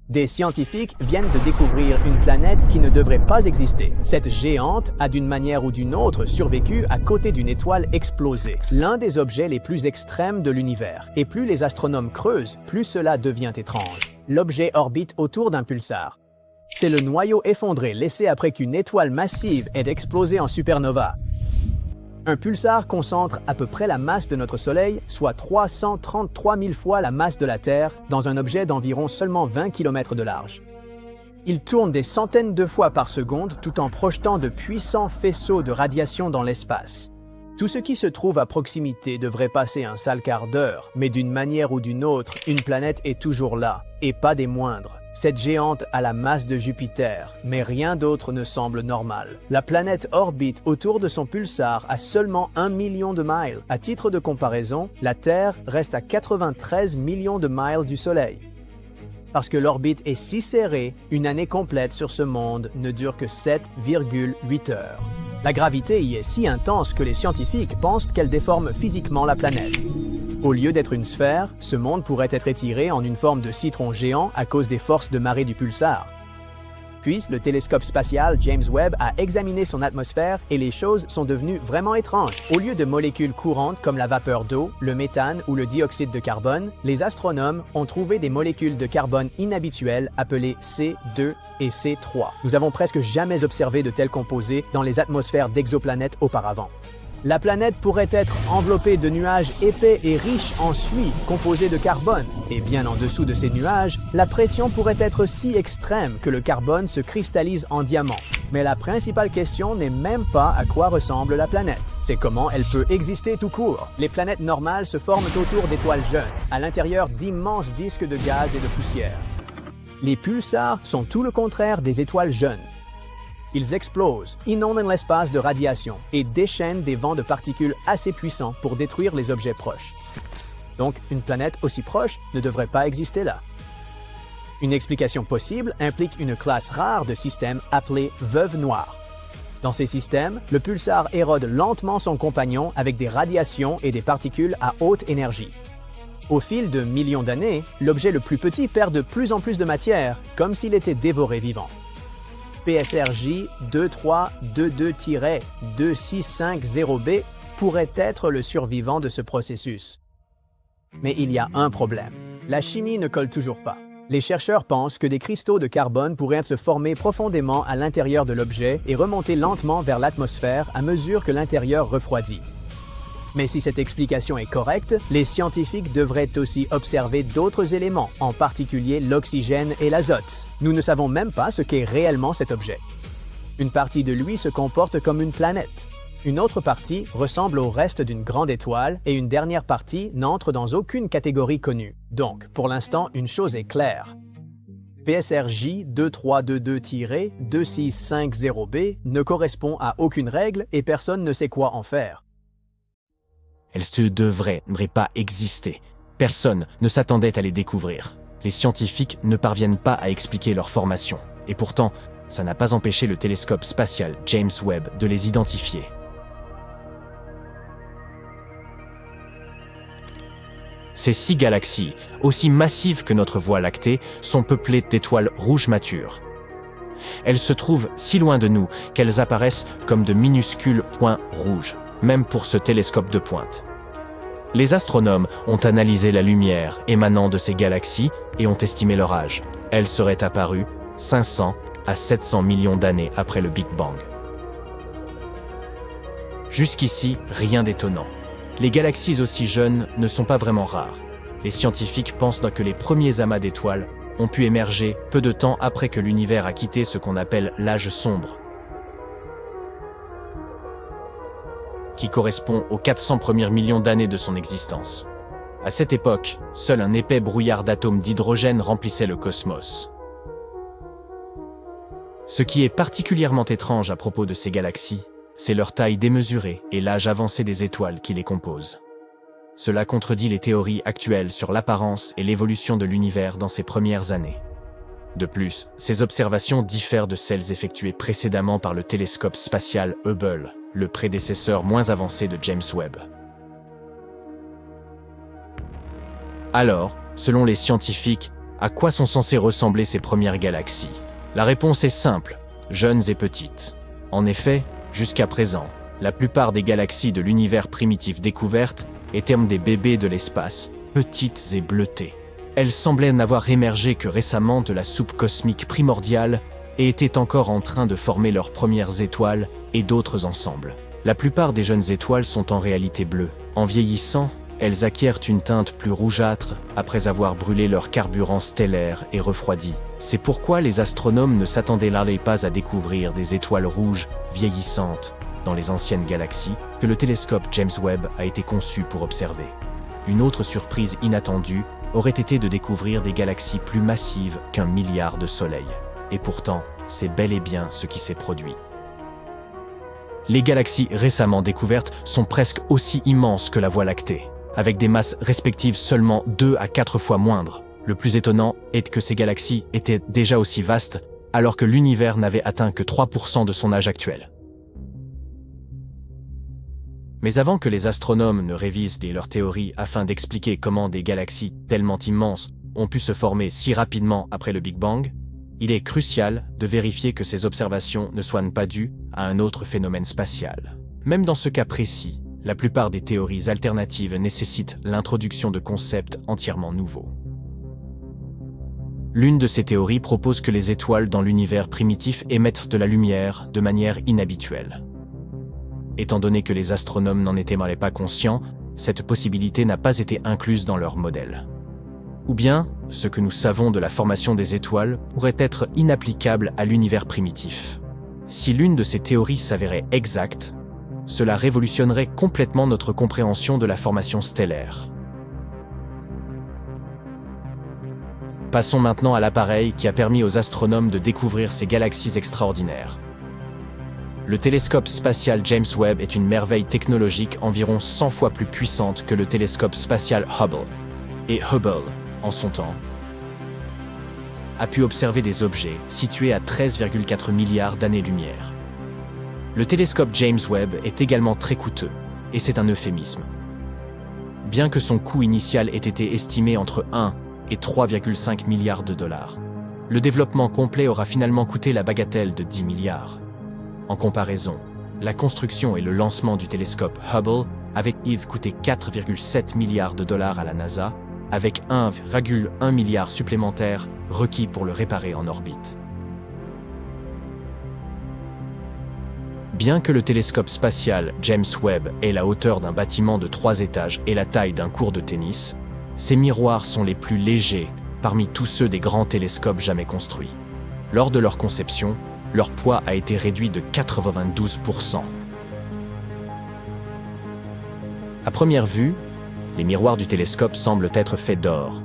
Des scientifiques viennent de découvrir une planète qui ne devrait pas exister. Cette géante a d'une manière ou d'une autre survécu à côté d'une étoile explosée, l'un des objets les plus extrêmes de l'univers. Et plus les astronomes creusent, plus cela devient étrange. L'objet orbite autour d'un pulsar. C'est le noyau effondré laissé après qu'une étoile massive ait explosé en supernova. Un pulsar concentre à peu près la masse de notre Soleil, soit 333 000 fois la masse de la Terre, dans un objet d'environ seulement 20 km de large. Il tourne des centaines de fois par seconde tout en projetant de puissants faisceaux de radiation dans l'espace. Tout ce qui se trouve à proximité devrait passer un sale quart d'heure, mais d'une manière ou d'une autre, une planète est toujours là, et pas des moindres. Cette géante a la masse de Jupiter, mais rien d'autre ne semble normal. La planète orbite autour de son pulsar à seulement 1 million de miles. À titre de comparaison, la Terre reste à 93 millions de miles du Soleil. Parce que l'orbite est si serrée, une année complète sur ce monde ne dure que 7,8 heures. La gravité y est si intense que les scientifiques pensent qu'elle déforme physiquement la planète. Au lieu d'être une sphère, ce monde pourrait être étiré en une forme de citron géant à cause des forces de marée du pulsar. Puis, le télescope spatial James Webb a examiné son atmosphère et les choses sont devenues vraiment étranges. Au lieu de molécules courantes comme la vapeur d'eau, le méthane ou le dioxyde de carbone, les astronomes ont trouvé des molécules de carbone inhabituelles appelées C2 et C3. Nous avons presque jamais observé de tels composés dans les atmosphères d'exoplanètes auparavant. La planète pourrait être enveloppée de nuages épais et riches en suie composés de carbone. Et bien en dessous de ces nuages, la pression pourrait être si extrême que le carbone se cristallise en diamant. Mais la principale question n'est même pas à quoi ressemble la planète. C'est comment elle peut exister tout court. Les planètes normales se forment autour d'étoiles jeunes, à l'intérieur d'immenses disques de gaz et de poussière. Les pulsars sont tout le contraire des étoiles jeunes. Ils explosent, inondent l'espace de radiation et déchaînent des vents de particules assez puissants pour détruire les objets proches. Donc, une planète aussi proche ne devrait pas exister là. Une explication possible implique une classe rare de systèmes appelés veuves noires. Dans ces systèmes, le pulsar érode lentement son compagnon avec des radiations et des particules à haute énergie. Au fil de millions d'années, l'objet le plus petit perd de plus en plus de matière, comme s'il était dévoré vivant. PSRJ 2322-2650b pourrait être le survivant de ce processus. Mais il y a un problème. La chimie ne colle toujours pas. Les chercheurs pensent que des cristaux de carbone pourraient se former profondément à l'intérieur de l'objet et remonter lentement vers l'atmosphère à mesure que l'intérieur refroidit. Mais si cette explication est correcte, les scientifiques devraient aussi observer d'autres éléments, en particulier l'oxygène et l'azote. Nous ne savons même pas ce qu'est réellement cet objet. Une partie de lui se comporte comme une planète. Une autre partie ressemble au reste d'une grande étoile et une dernière partie n'entre dans aucune catégorie connue. Donc, pour l'instant, une chose est claire. PSRJ 2322-2650b ne correspond à aucune règle et personne ne sait quoi en faire. Elle ne devrait pas exister. Personne ne s'attendait à les découvrir. Les scientifiques ne parviennent pas à expliquer leur formation. Et pourtant, ça n'a pas empêché le télescope spatial James Webb de les identifier. Ces 6 galaxies, aussi massives que notre Voie lactée, sont peuplées d'étoiles rouges matures. Elles se trouvent si loin de nous qu'elles apparaissent comme de minuscules points rouges, même pour ce télescope de pointe. Les astronomes ont analysé la lumière émanant de ces galaxies et ont estimé leur âge. Elles seraient apparues 500 à 700 millions d'années après le Big Bang. Jusqu'ici, rien d'étonnant. Les galaxies aussi jeunes ne sont pas vraiment rares. Les scientifiques pensent que les premiers amas d'étoiles ont pu émerger peu de temps après que l'univers a quitté ce qu'on appelle l'âge sombre, qui correspond aux 400 premiers millions d'années de son existence. À cette époque, seul un épais brouillard d'atomes d'hydrogène remplissait le cosmos. Ce qui est particulièrement étrange à propos de ces galaxies, c'est leur taille démesurée et l'âge avancé des étoiles qui les composent. Cela contredit les théories actuelles sur l'apparence et l'évolution de l'univers dans ces premières années. De plus, ces observations diffèrent de celles effectuées précédemment par le télescope spatial Hubble, le prédécesseur moins avancé de James Webb. Alors, selon les scientifiques, À quoi sont censées ressembler ces premières galaxies? La réponse est simple, jeunes et petites. En effet, jusqu'à présent, la plupart des galaxies de l'univers primitif découvertes étaient des bébés de l'espace, petites et bleutées. Elles semblaient n'avoir émergé que récemment de la soupe cosmique primordiale et étaient encore en train de former leurs premières étoiles et d'autres ensembles. La plupart des jeunes étoiles sont en réalité bleues. En vieillissant, elles acquièrent une teinte plus rougeâtre après avoir brûlé leur carburant stellaire et refroidi. C'est pourquoi les astronomes ne s'attendaient pas à découvrir des étoiles rouges vieillissantes dans les anciennes galaxies que le télescope James Webb a été conçu pour observer. Une autre surprise inattendue aurait été de découvrir des galaxies plus massives qu'1 milliard de soleils. Et pourtant, c'est bel et bien ce qui s'est produit. Les galaxies récemment découvertes sont presque aussi immenses que la Voie lactée, avec des masses respectives seulement 2 à 4 fois moindres. Le plus étonnant est que ces galaxies étaient déjà aussi vastes, alors que l'univers n'avait atteint que 3% de son âge actuel. Mais avant que les astronomes ne révisent leurs théories afin d'expliquer comment des galaxies tellement immenses ont pu se former si rapidement après le Big Bang, il est crucial de vérifier que ces observations ne soient pas dues à un autre phénomène spatial. Même dans ce cas précis, la plupart des théories alternatives nécessitent l'introduction de concepts entièrement nouveaux. L'une de ces théories propose que les étoiles dans l'univers primitif émettent de la lumière de manière inhabituelle. Étant donné que les astronomes n'en étaient pas conscients, cette possibilité n'a pas été incluse dans leur modèle. Ou bien, ce que nous savons de la formation des étoiles pourrait être inapplicable à l'univers primitif. Si l'une de ces théories s'avérait exacte, cela révolutionnerait complètement notre compréhension de la formation stellaire. Passons maintenant à l'appareil qui a permis aux astronomes de découvrir ces galaxies extraordinaires. Le télescope spatial James Webb est une merveille technologique environ 100 fois plus puissante que le télescope spatial Hubble. Et Hubble, en son temps, a pu observer des objets situés à 13,4 milliards d'années-lumière. Le télescope James Webb est également très coûteux, et c'est un euphémisme. Bien que son coût initial ait été estimé entre 1 et 3,5 milliards de dollars, le développement complet aura finalement coûté la bagatelle de 10 milliards. En comparaison, la construction et le lancement du télescope Hubble avaient coûté 4,7 milliards de dollars à la NASA, avec 1,1 milliard supplémentaire requis pour le réparer en orbite. Bien que le télescope spatial James Webb ait la hauteur d'un bâtiment de 3 étages et la taille d'un court de tennis, ses miroirs sont les plus légers parmi tous ceux des grands télescopes jamais construits. Lors de leur conception, leur poids a été réduit de 92%. À première vue, les miroirs du télescope semblent être faits d'or,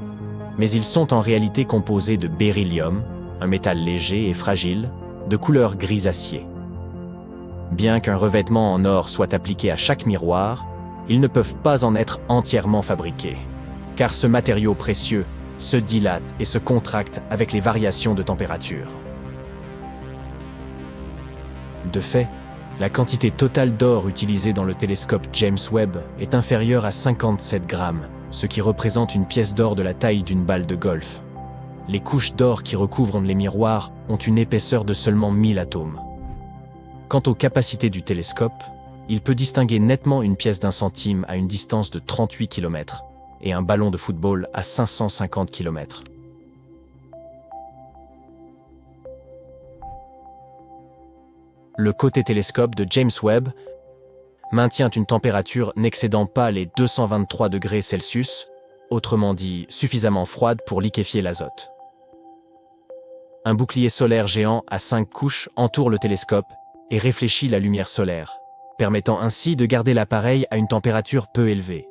mais ils sont en réalité composés de beryllium, un métal léger et fragile, de couleur gris-acier. Bien qu'un revêtement en or soit appliqué à chaque miroir, ils ne peuvent pas en être entièrement fabriqués, car ce matériau précieux se dilate et se contracte avec les variations de température. De fait, la quantité totale d'or utilisée dans le télescope James Webb est inférieure à 57 grammes, ce qui représente une pièce d'or de la taille d'une balle de golf. Les couches d'or qui recouvrent les miroirs ont une épaisseur de seulement 1000 atomes. Quant aux capacités du télescope, il peut distinguer nettement une pièce d'1 centime à une distance de 38 km et un ballon de football à 550 km. Le côté télescope de James Webb maintient une température n'excédant pas les 223 degrés Celsius, autrement dit suffisamment froide pour liquéfier l'azote. Un bouclier solaire géant à 5 couches entoure le télescope et réfléchit la lumière solaire, permettant ainsi de garder l'appareil à une température peu élevée.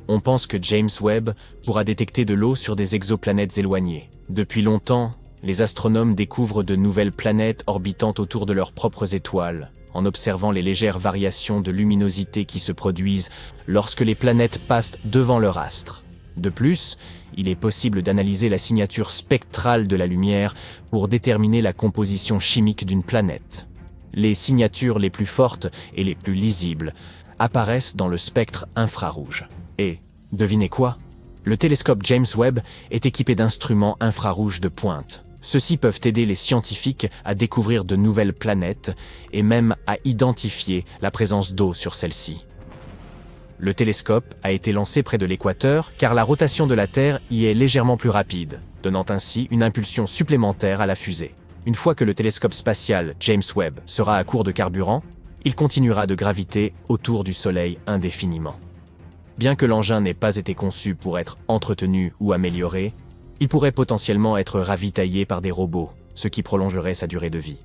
On pense que James Webb pourra détecter de l'eau sur des exoplanètes éloignées. Depuis longtemps, les astronomes découvrent de nouvelles planètes orbitant autour de leurs propres étoiles, en observant les légères variations de luminosité qui se produisent lorsque les planètes passent devant leur astre. De plus, il est possible d'analyser la signature spectrale de la lumière pour déterminer la composition chimique d'une planète. Les signatures les plus fortes et les plus lisibles apparaissent dans le spectre infrarouge. Et, devinez quoi ? Le télescope James Webb est équipé d'instruments infrarouges de pointe. Ceux-ci peuvent aider les scientifiques à découvrir de nouvelles planètes et même à identifier la présence d'eau sur celles-ci. Le télescope a été lancé près de l'équateur car la rotation de la Terre y est légèrement plus rapide, donnant ainsi une impulsion supplémentaire à la fusée. Une fois que le télescope spatial James Webb sera à court de carburant, il continuera de graviter autour du Soleil indéfiniment. Bien que l'engin n'ait pas été conçu pour être entretenu ou amélioré, il pourrait potentiellement être ravitaillé par des robots, ce qui prolongerait sa durée de vie.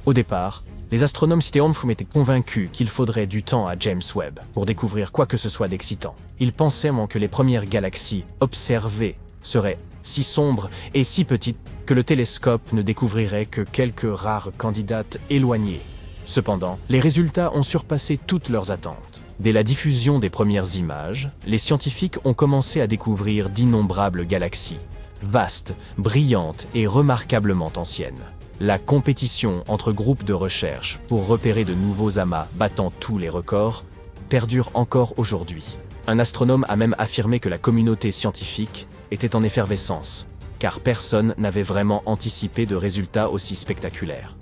Au départ, les astronomes Siteornfum étaient convaincus qu'il faudrait du temps à James Webb pour découvrir quoi que ce soit d'excitant. Ils pensaient que les premières galaxies observées seraient si sombres et si petites que le télescope ne découvrirait que quelques rares candidates éloignées. Cependant, les résultats ont surpassé toutes leurs attentes. Dès la diffusion des premières images, les scientifiques ont commencé à découvrir d'innombrables galaxies, vastes, brillantes et remarquablement anciennes. La compétition entre groupes de recherche pour repérer de nouveaux amas battant tous les records perdure encore aujourd'hui. Un astronome a même affirmé que la communauté scientifique était en effervescence, car personne n'avait vraiment anticipé de résultats aussi spectaculaires.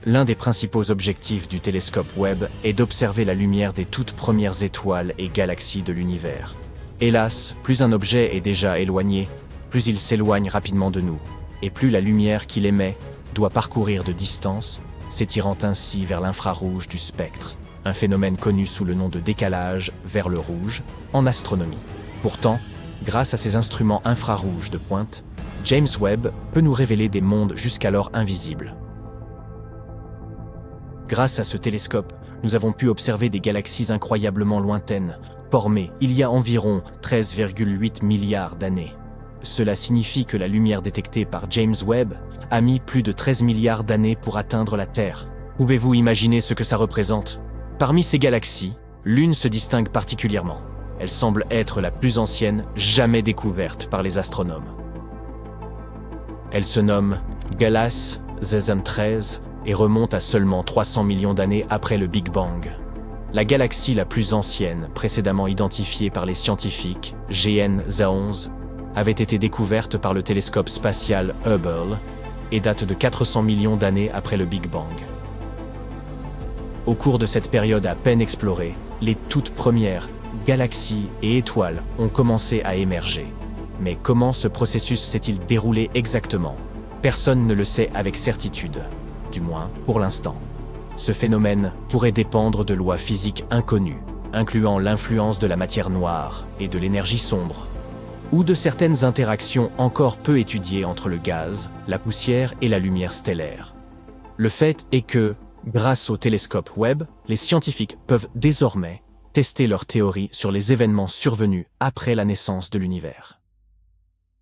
L'un des principaux objectifs du télescope Webb est d'observer la lumière des toutes premières étoiles et galaxies de l'univers. Hélas, plus un objet est déjà éloigné, plus il s'éloigne rapidement de nous, et plus la lumière qu'il émet doit parcourir de distance, s'étirant ainsi vers l'infrarouge du spectre, un phénomène connu sous le nom de décalage vers le rouge en astronomie. Pourtant, grâce à ces instruments infrarouges de pointe, James Webb peut nous révéler des mondes jusqu'alors invisibles. Grâce à ce télescope, nous avons pu observer des galaxies incroyablement lointaines, formées il y a environ 13,8 milliards d'années. Cela signifie que la lumière détectée par James Webb a mis plus de 13 milliards d'années pour atteindre la Terre. Pouvez-vous imaginer ce que ça représente? Parmi ces galaxies, l'une se distingue particulièrement. Elle semble être la plus ancienne jamais découverte par les astronomes. Elle se nomme Galas Zezam 13 et remonte à seulement 300 millions d'années après le Big Bang. La galaxie la plus ancienne, précédemment identifiée par les scientifiques, GN-ZA11, avait été découverte par le télescope spatial Hubble et date de 400 millions d'années après le Big Bang. Au cours de cette période à peine explorée, les toutes premières galaxies et étoiles ont commencé à émerger. Mais comment ce processus s'est-il déroulé exactement? Personne ne le sait avec certitude, du moins pour l'instant. Ce phénomène pourrait dépendre de lois physiques inconnues, incluant l'influence de la matière noire et de l'énergie sombre, ou de certaines interactions encore peu étudiées entre le gaz, la poussière et la lumière stellaire. Le fait est que, grâce au télescope Webb, les scientifiques peuvent désormais tester leurs théories sur les événements survenus après la naissance de l'univers.